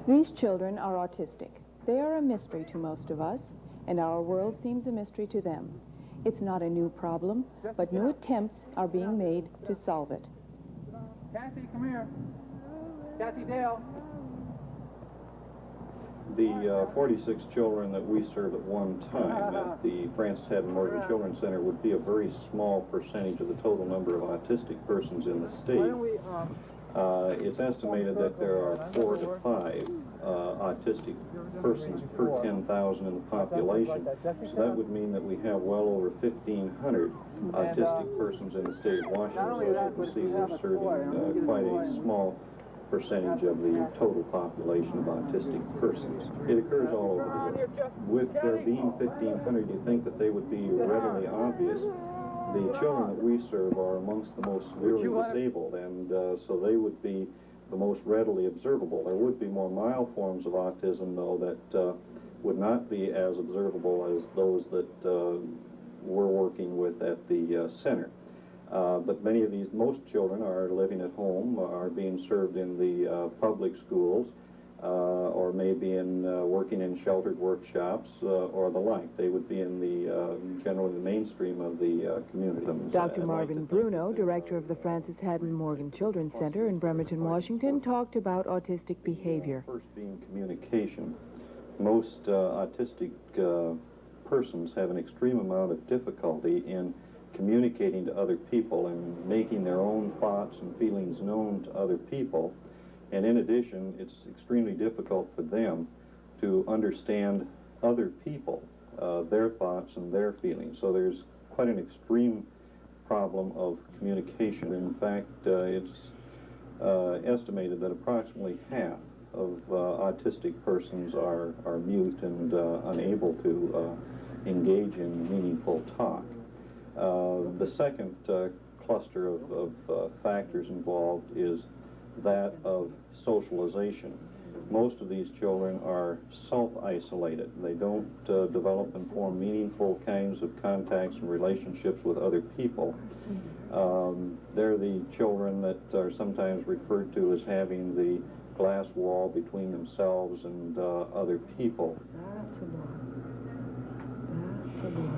These children are autistic. They are a mystery to most of us, and our world seems a mystery to them. It's not a new problem, but new attempts are being made to solve it. Kathy, come here. Kathy Dale. The 46 children that we serve at one time at the Francis Haddon Morgan Children's Center would be a very small percentage of the total number of autistic persons in the state. It's estimated that there are 4 to 5 autistic persons per 10,000 in the population. So that would mean that we have well over 1,500 autistic persons in the state of Washington. So as you can see, we're serving quite a small percentage of the total population of autistic persons. It occurs all over the world. With there being 1,500, you think that they would be readily obvious. The children that we serve are amongst the most severely disabled, and so they would be the most readily observable. There would be more mild forms of autism, though, that would not be as observable as those that we're working with at the center. But many of these, most children are living at home, are being served in the public schools, or maybe in working in sheltered workshops or the like. They would be in the generally the mainstream of the community. Dr. Marvin Bruno, director of the Francis Haddon Morgan Children's Center in Bremerton, Washington, talked about autistic behavior. First being communication. Most autistic persons have an extreme amount of difficulty in communicating to other people and making their own thoughts and feelings known to other people. And in addition, it's extremely difficult for them to understand other people, their thoughts and their feelings. So there's quite an extreme problem of communication. In fact, it's estimated that approximately half of autistic persons are mute and unable to engage in meaningful talk. The second cluster of factors involved is that of socialization. Most of these children are self-isolated. They don't develop and form meaningful kinds of contacts and relationships with other people. They're the children that are sometimes referred to as having the glass wall between themselves and other people. That's a boy. That's a boy.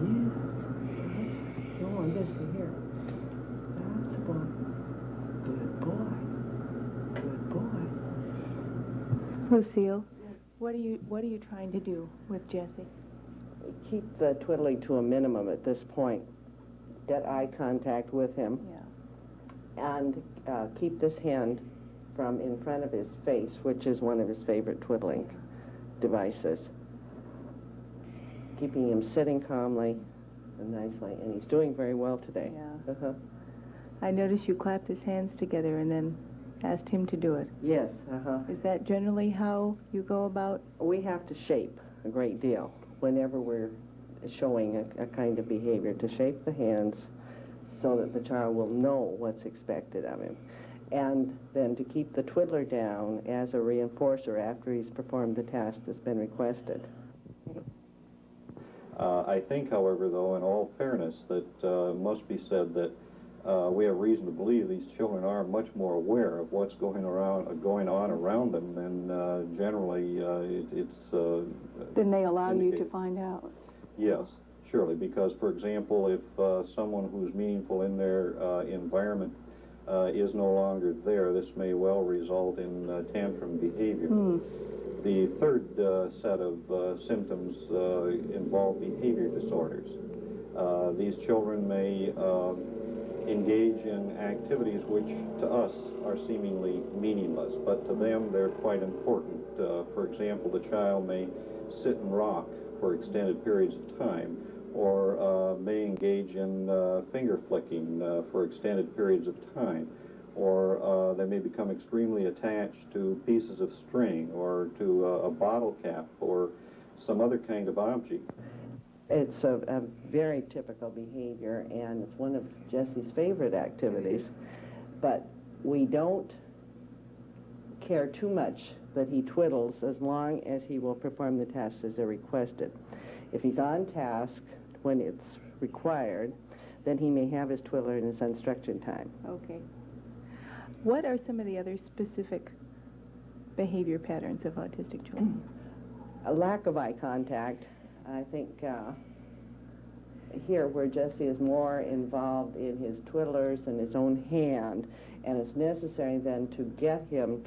Yeah. No, listen here. That's a boy. Good boy. Good boy. Lucille, what are you trying to do with Jesse? Keep the twiddling to a minimum at this point. Get eye contact with him. Yeah. And keep this hand from in front of his face, which is one of his favorite twiddling devices. Keeping him sitting calmly and nicely, and he's doing very well today. Yeah. I noticed you clapped his hands together and then asked him to do it. Yes. Is that generally how you go about? We have to shape a great deal whenever we're showing a kind of behavior, to shape the hands so that the child will know what's expected of him. And then to keep the twiddler down as a reinforcer after he's performed the task that's been requested. I think, however, though, in all fairness, that must be said that we have reason to believe these children are much more aware of what's going on around them than generally it's Then they allow you to find out. Yes, surely, because, for example, if someone who's meaningful in their environment is no longer there, this may well result in tantrum behavior. The third set of symptoms involve behavior disorders. These children may engage in activities which to us are seemingly meaningless, but to them they're quite important. For example, the child may sit and rock for extended periods of time, or may engage in finger flicking for extended periods of time, or they may become extremely attached to pieces of string or to a bottle cap or some other kind of object. It's a very typical behavior, and it's one of Jesse's favorite activities, but we don't care too much that he twiddles as long as he will perform the tasks as they're requested. If he's on task when it's required, then he may have his twiddler in his instruction time. Okay. What are some of the other specific behavior patterns of autistic children? A lack of eye contact. I think here where Jesse is more involved in his twiddlers and his own hand, and it's necessary then to get him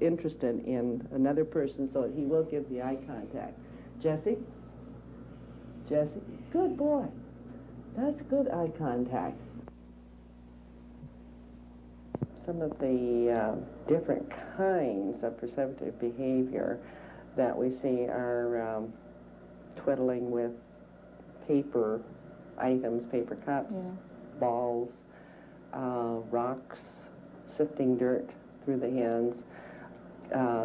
interested in another person so that he will give the eye contact. Jesse? Jesse? Good boy. That's good eye contact. Some of the different kinds of perceptive behavior that we see are twiddling with paper items, paper cups, balls, rocks, sifting dirt through the hands,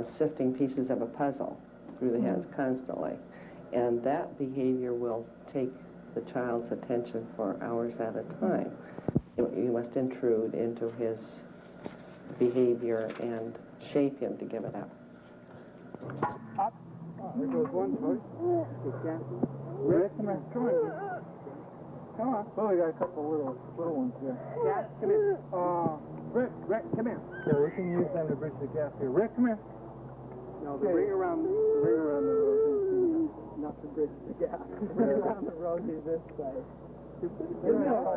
sifting pieces of a puzzle through the hands constantly. And that behavior will take the child's attention for hours at a time. You must intrude into his behavior and shape him to give it up. Up. There goes one foot. Rick, come here. Come on. Come on. Oh, we got a couple little ones here. Cat, come here. Rick, come here. Yeah, we can use them to bridge the gap here. Rick, come here. No, the ring around the road is not to bridge the gap. The ring around the road is this way.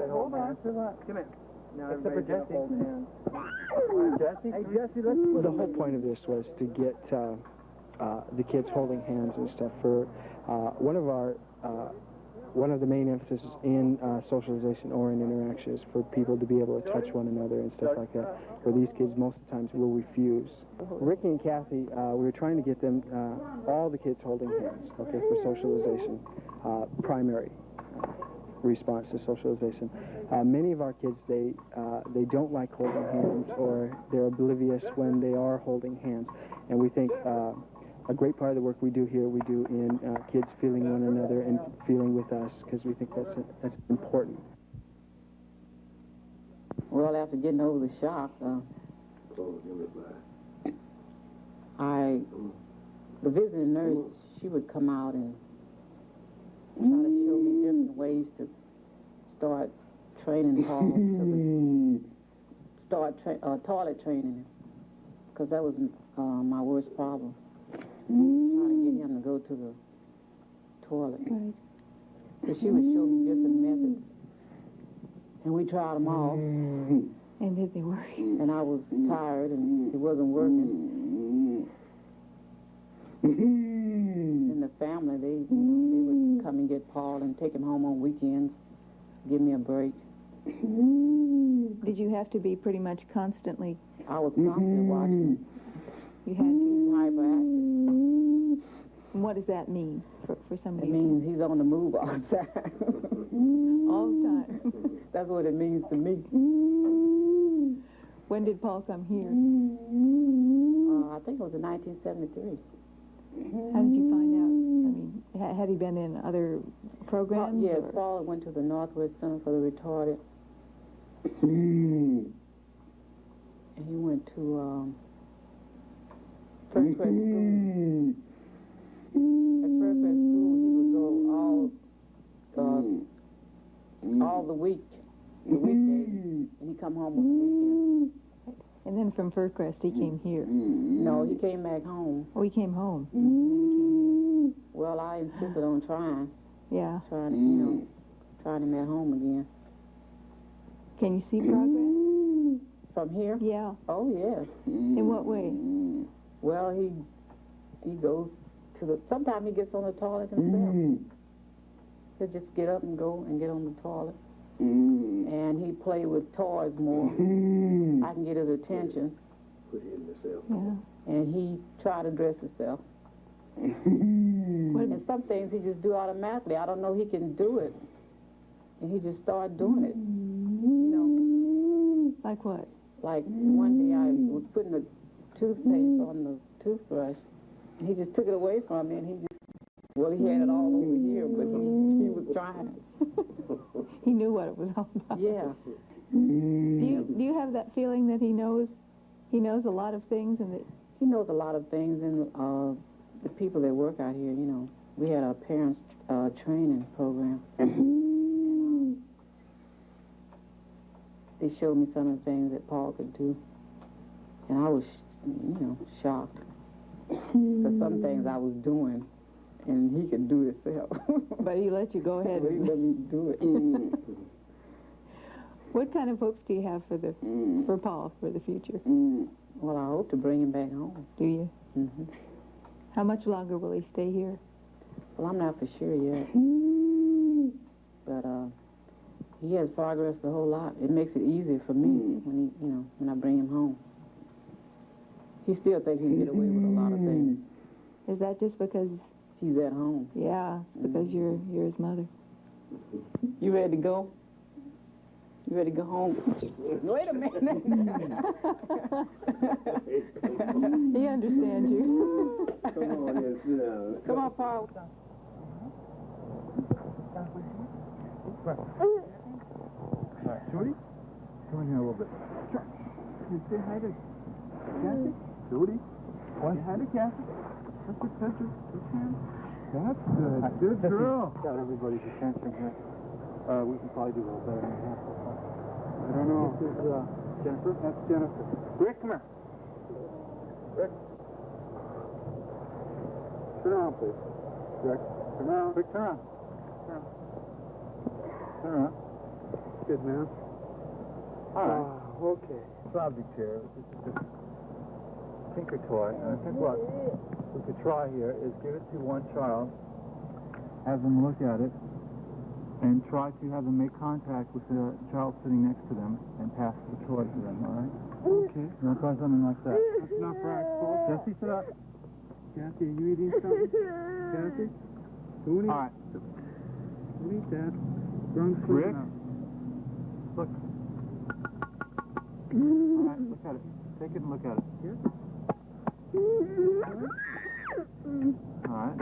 Hold on. Come here. Now except for Jesse. Hold hands. Jesse? Hey, Jesse, let's... Well, the whole point of this was to get the kids holding hands and stuff. For one of the main emphases in socialization or in interaction is for people to be able to touch one another and stuff like that, where these kids most of the times will refuse. Ricky and Kathy, we were trying to get them, all the kids holding hands, okay, for socialization, primary response to socialization. Many of our kids, they don't like holding hands, or they're oblivious when they are holding hands, and we think a great part of the work we do here, we do in kids feeling one another and feeling with us, because we think that's important. Well, after getting over the shock, the visiting nurse, she would come out and try to show me different ways to start training Paul to toilet training him, because that was my worst problem. Trying to get him to go to the toilet. Right. So she would show me different methods, and we tried them all. And did they work? And I was tired, and it wasn't working. And the family, they would come and get Paul and take him home on weekends, give me a break. Did you have to be pretty much constantly? I was constantly watching. You had to. He's hyperactive. And what does that mean for somebody? It means he's on the move all the time. All the time. That's what it means to me. When did Paul come here? I think it was in 1973. How did you find out? I mean, had he been in other programs? Yes, or? Paul went to the Northwest Center for the Retarded. And he went to first grade school. At first grade school, he would go all the weekdays, and he'd come home on the weekends. And then from Fircrest, he came here. No, he came back home. Oh, he came home. Well, I insisted on trying. Yeah. Trying him at home again. Can you see progress? From here? Yeah. Oh, yes. In what way? Well, he goes to the... Sometimes he gets on the toilet himself. He'll just get up and go and get on the toilet. And he play with toys more. I can get his attention. Yeah. And he try to dress himself. And some things he just do automatically. I don't know he can do it. And he just started doing it. You know. Like what? Like one day I was putting the toothpaste on the toothbrush, and he just took it away from me, and he just, well, he had it all over here, but he was trying. He knew what it was all about. Yeah. Do you have that feeling that he knows a lot of things, and that he knows a lot of things, and the people that work out here, you know, we had a parents training program. They showed me some of the things that Paul could do. And I was, you know, shocked. Because some things I was doing, and he could do it himself. But he let you go ahead. He let me do it. What kind of hopes do you have for Paul for the future? Well, I hope to bring him back home. Do you? Mm-hmm. How much longer will he stay here? Well, I'm not for sure yet. But he has progressed a whole lot. It makes it easier for me when he, you know, when I bring him home. He still thinks he can get away with a lot of things. Is that just because? He's at home. Yeah, it's because you're his mother. You ready to go? You ready to go home? Wait a minute. He understands you. Come on, yes, sit down. Come on, Paul. All right, Judy, come in here a little bit. Sure. You say hi to Kathy? Judy? Say hi to Kathy. Touch her. That's good. Good girl. Got everybody's attention here. We can probably do a little better than that. I don't know. This is Jennifer. That's Jennifer. Rick, come here. Rick. Turn around, please. Rick, turn around. Rick, turn around. Turn around. Good, man. All right. Okay. Object chair. This is just a tinker toy. And I think what we could try here is give it to one child, have them look at it, and try to have them make contact with the child sitting next to them and pass the toy to them, all right? Okay. You want to try something like that? That's not practical. Jesse, sit up. Kathy, are you eating something? Kathy? Don't eat. All right. Don't eat that. Rick? Look. All right, look at it. Take it and look at it. Here. All right.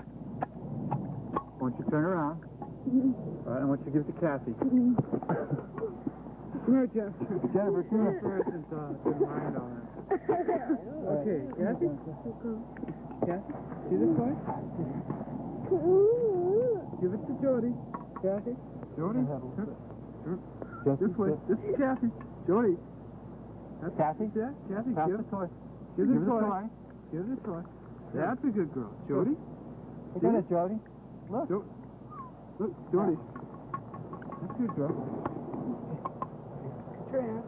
I want you to turn around. All right, I want you to give it to Kathy. Come here, Jennifer. Jennifer, come here. Jennifer's good mind on it. Okay, Kathy? Kathy, see this toy? Give it to Jody. Kathy? Jody? This way. This is Kathy. Jody. That's Kathy? Yeah, Kathy, pass the toy. Give the toy. Give the toy. That's a good girl. Jody? Look at it, Jody. Look. Look, Jody. That's a good girl. Put your hand.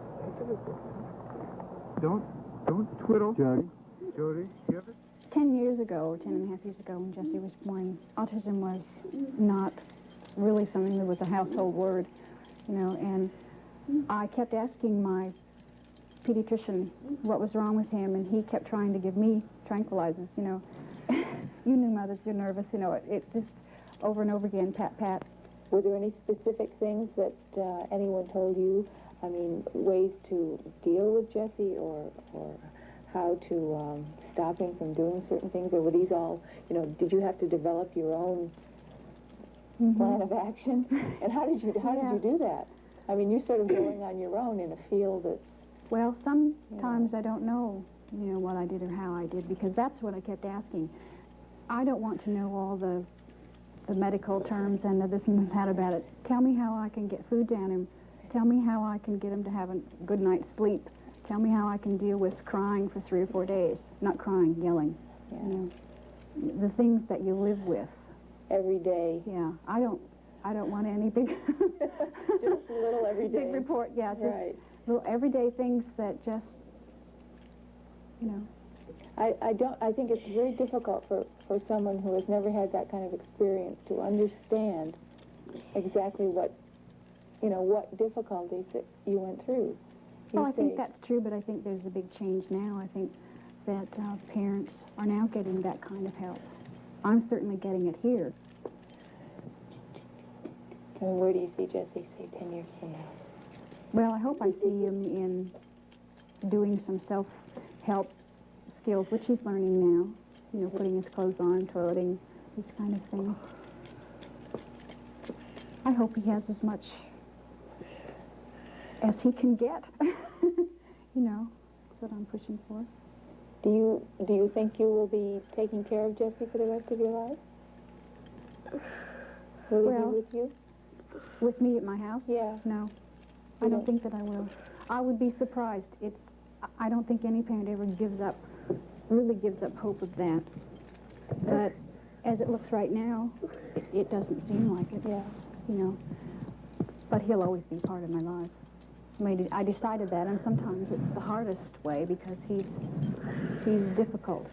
Don't twiddle. Jody, give it. 10 years ago, or 10 and a half years ago, when Jesse was born, autism was not really something that was a household word, you know, and I kept asking my pediatrician what was wrong with him, and he kept trying to give me tranquilizers, you know. You new mothers, you're nervous, you know, it just over and over again, pat, pat. Were there any specific things that anyone told you? I mean, ways to deal with Jesse or how to stop him from doing certain things? Or were these all, you know, did you have to develop your own plan of action? And how did you do that? I mean, you're sort of going on your own in a field that's... Well, sometimes I don't know, you know, what I did or how I did, because that's what I kept asking. I don't want to know all the medical terms and the this and that about it. Tell me how I can get food down him. Tell me how I can get him to have a good night's sleep. Tell me how I can deal with crying for 3 or 4 days. Not crying, yelling. Yeah. You know, the things that you live with. Every day. Yeah, I don't want any big... Just a little every day. Big report, yeah, just right. Little everyday things that just, you know. I think it's very difficult for someone who has never had that kind of experience to understand exactly what, you know, what difficulties that you went through. Well, I think that's true, but I think there's a big change now. I think that parents are now getting that kind of help. I'm certainly getting it here. And where do you see Jesse, say, 10 years from now? Well, I hope I see him in doing some self-help skills, which he's learning now. You know, putting his clothes on, toileting, these kind of things. I hope he has as much as he can get. You know, that's what I'm pushing for. Do you think you will be taking care of Jesse for the rest of your life? Will he be with you? With me at my house? Yeah. No. I don't think that I will. I would be surprised. I don't think any parent ever really gives up hope of that. But as it looks right now, it doesn't seem like it. Yeah. You know. But he'll always be part of my life. I decided that, and sometimes it's the hardest way because he's difficult.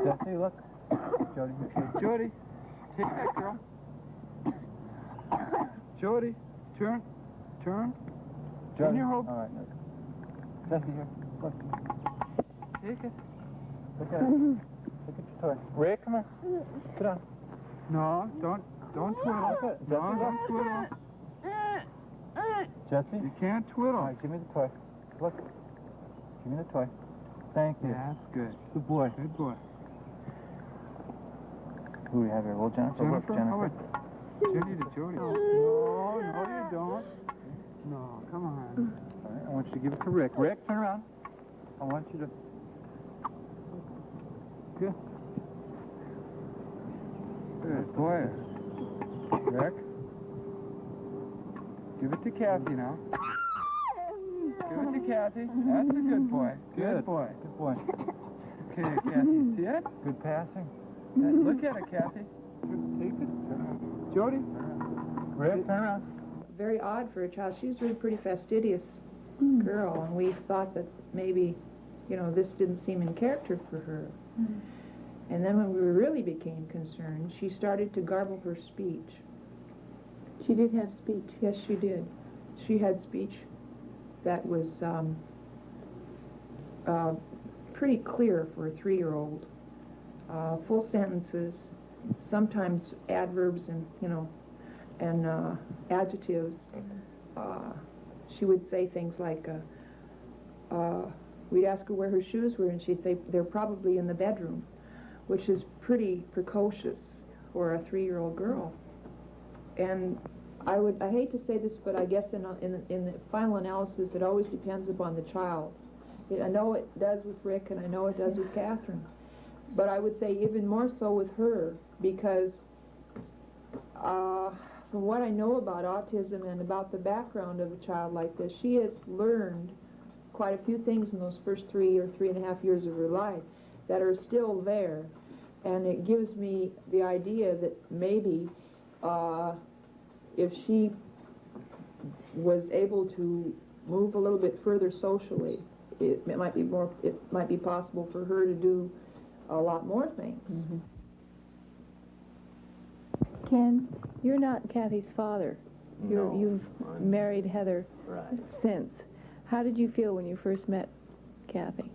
Jesse, look. Jody, Jody, take that girl. Jody, turn. Jody, your hope. All right, look. Jesse, here, look. Take it. Look at it. Look at your toy. Ray, come here. Sit down. No, don't twiddle. No, don't twiddle. Jesse, you can't twiddle. All right, give me the toy. Look. Give me the toy. Thank you. Yeah, that's good. Good boy. Good boy. Who do we have here? Well, Jennifer. Jennifer. Jennifer. Jenny to Jody. No, you don't. No, come on. All right, I want you to give it to Rick. Rick, turn around. I want you to... Good. Good boy. Rick. Give it to Kathy now. Give it to Kathy. That's a good boy. Good boy. Good boy. Okay, Kathy, see it? Good passing. Look at it, Kathy. Take it. Jody. Rick, turn around. Very odd for a child. She was really pretty fastidious girl, and we thought that maybe, you know, this didn't seem in character for her. And then when we really became concerned, she started to garble her speech. She did have speech. Yes, she did. She had speech that was pretty clear for a 3-year-old. Full sentences, sometimes adverbs and, you know, and adjectives. She would say things like, we'd ask her where her shoes were, and she'd say, they're probably in the bedroom, which is pretty precocious for a 3-year-old girl. And I hate to say this, but I guess in the final analysis, it always depends upon the child. I know it does with Rick, and I know it does with Catherine. But I would say even more so with her, because from what I know about autism and about the background of a child like this, she has learned quite a few things in those first 3 or 3.5 years of her life that are still there. And it gives me the idea that maybe if she was able to move a little bit further socially, it might be possible for her to do a lot more things. Ken, you're not Kathy's father. No, You've married Heather right. since. How did you feel when you first met Kathy?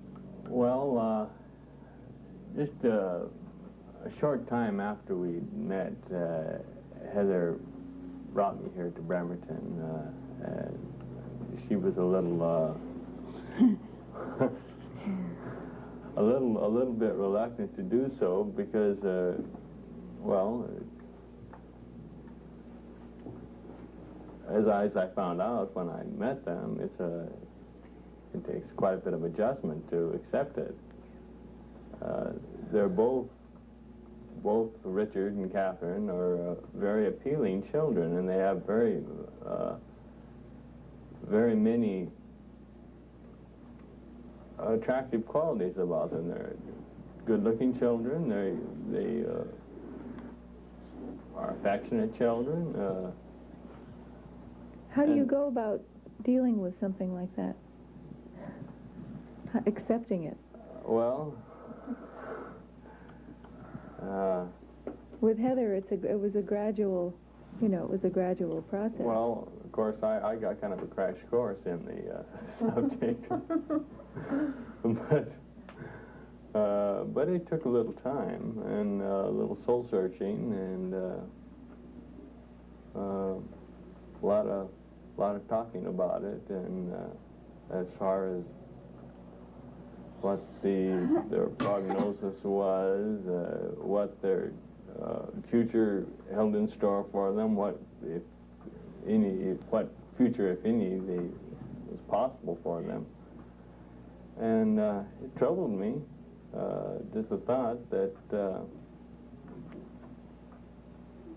Well, just a short time after we met, Heather brought me here to Bremerton. She was a little, a little bit reluctant to do so because, well, as I found out when I met them, it takes quite a bit of adjustment to accept it. They're both Richard and Catherine are very appealing children, and they have very many attractive qualities about them. They're good-looking children. They are affectionate children. How do you go about dealing with something like that? Accepting it? Well, with Heather, it was a gradual, you know, it was a gradual process. Well, of course, I got kind of a crash course in the subject, but it took a little time and a little soul searching and a lot of talking about it, and as far as what their prognosis was, what their future held in store for them, what future, if any, was possible for them. And it troubled me, just the thought that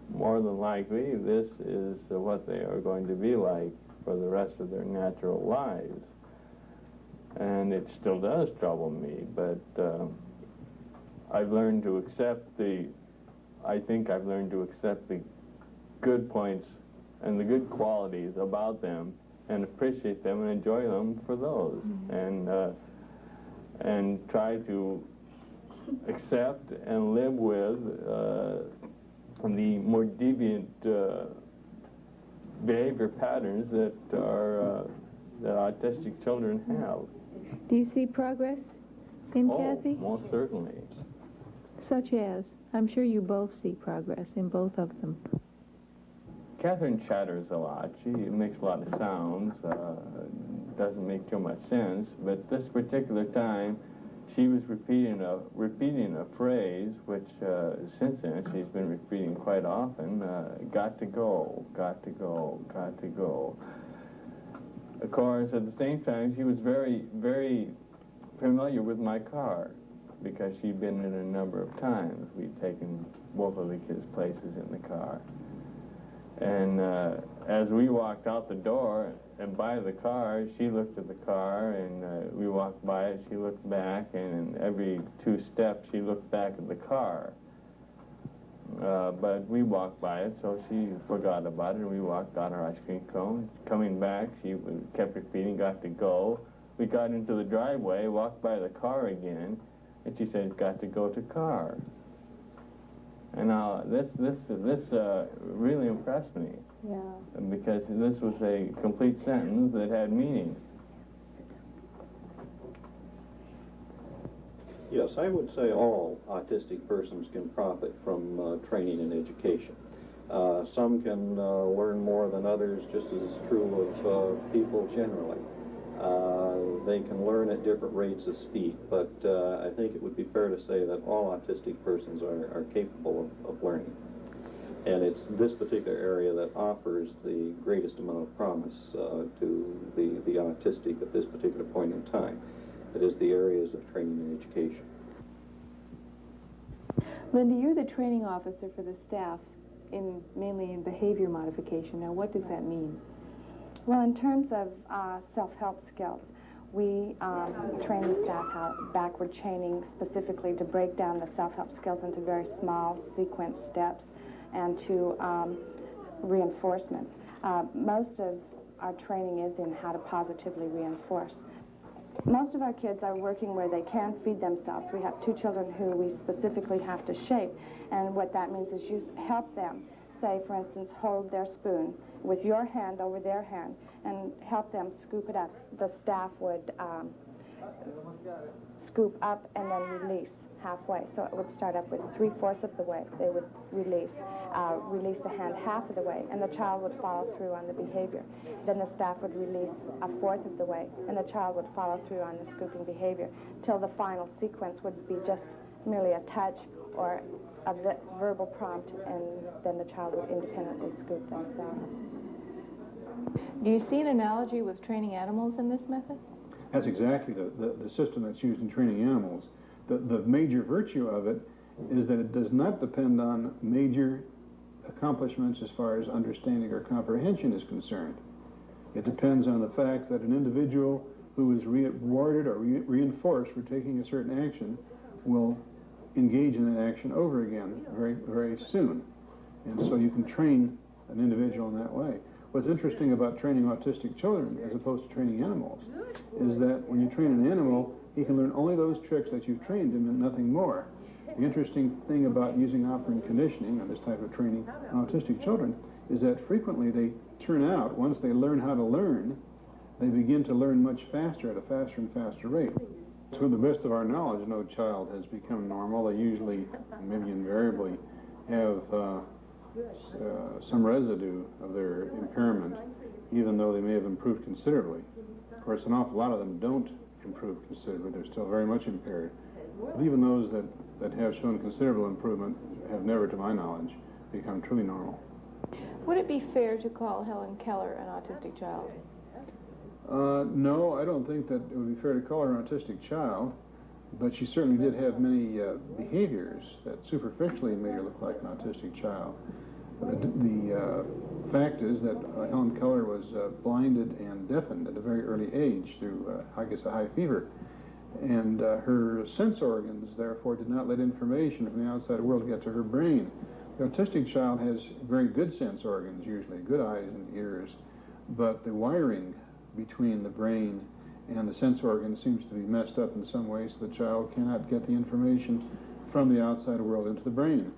more than likely this is what they are going to be like for the rest of their natural lives. and it still does trouble me, but I've learned to accept I think I've learned to accept the good points and the good qualities about them and appreciate them and enjoy them for those, and try to accept and live with the more deviant behavior patterns that that autistic children have. Do you see progress in Kathy? Most certainly. Such as? I'm sure you both see progress in both of them. Catherine chatters a lot. She makes a lot of sounds, doesn't make too much sense, but this particular time she was repeating a phrase which since then she's been repeating quite often, got to go, got to go, got to go. Of course, at the same time, she was very, very familiar with my car because she'd been in it a number of times. We'd taken both of the kids' places in the car. And as we walked out the door and by the car, she looked at the car, and we walked by it, she looked back, and every 2 steps she looked back at the car. But we walked by it, so she forgot about it, and we walked down our ice cream cone. Coming back, she kept repeating, got to go. We got into the driveway, walked by the car again, and she said, got to go to car. And now this really impressed me. Yeah. Because this was a complete sentence that had meaning. Yes, I would say all autistic persons can profit from training and education. Some can learn more than others, just as is true of people generally. They can learn at different rates of speed, but I think it would be fair to say that all autistic persons are capable of learning. And it's this particular area that offers the greatest amount of promise to the autistic at this particular point in time. That is the areas of training and education. Linda, you're the training officer for the staff, mainly in behavior modification. Now, what does that mean? Well, in terms of self-help skills, we train the staff how backward chaining specifically to break down the self-help skills into very small sequence steps and to reinforcement. Most of our training is in how to positively reinforce. Most of our kids are working where they can feed themselves. We have 2 children who we specifically have to shape, and what that means is you help them. Say, for instance, hold their spoon with your hand over their hand and help them scoop it up. The staff would scoop up and then release halfway. So it would start up with 3/4 of the way. They would release the hand half of the way, and the child would follow through on the behavior. Then the staff would release 1/4 of the way, and the child would follow through on the scooping behavior, till the final sequence would be just merely a touch or a verbal prompt, and then the child would independently scoop themselves. Do you see an analogy with training animals in this method? That's exactly the system that's used in training animals. The major virtue of it is that it does not depend on major accomplishments as far as understanding or comprehension is concerned. It depends on the fact that an individual who is rewarded or reinforced for taking a certain action will engage in that action over again very, very soon. And so you can train an individual in that way. What's interesting about training autistic children as opposed to training animals is that when you train an animal, he can learn only those tricks that you've trained him and nothing more. The interesting thing about using operant conditioning and this type of training on autistic children is that frequently they turn out, once they learn how to learn, they begin to learn much faster at a faster and faster rate. To the best of our knowledge, no child has become normal. They usually, maybe invariably, have some residue of their impairment, even though they may have improved considerably. Of course, an awful lot of them don't improve considerably. They're still very much impaired. But even those that have shown considerable improvement have never, to my knowledge, become truly normal. Would it be fair to call Helen Keller an autistic child? No, I don't think that it would be fair to call her an autistic child, but she certainly did have many behaviors that superficially made her look like an autistic child. The fact is that Helen Keller was blinded and deafened at a very early age through, I guess, a high fever. And her sense organs, therefore, did not let information from the outside world get to her brain. The autistic child has very good sense organs, usually, good eyes and ears, but the wiring between the brain and the sense organs seems to be messed up in some way, so the child cannot get the information from the outside world into the brain.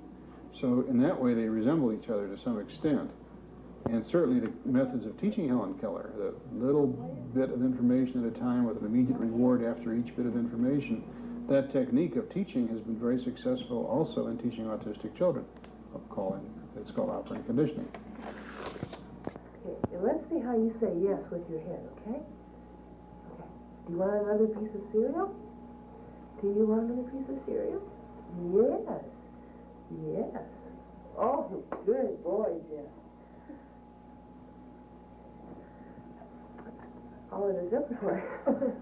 So in that way, they resemble each other to some extent. And certainly the methods of teaching Helen Keller, the little bit of information at a time with an immediate reward after each bit of information, that technique of teaching has been very successful also in teaching autistic children. It's called operant conditioning. Okay, and let's see how you say yes with your head, okay? Okay. Do you want another piece of cereal? Do you want another piece of cereal? Yes. Yes. Oh, good boy, Jeff. All in a zipper.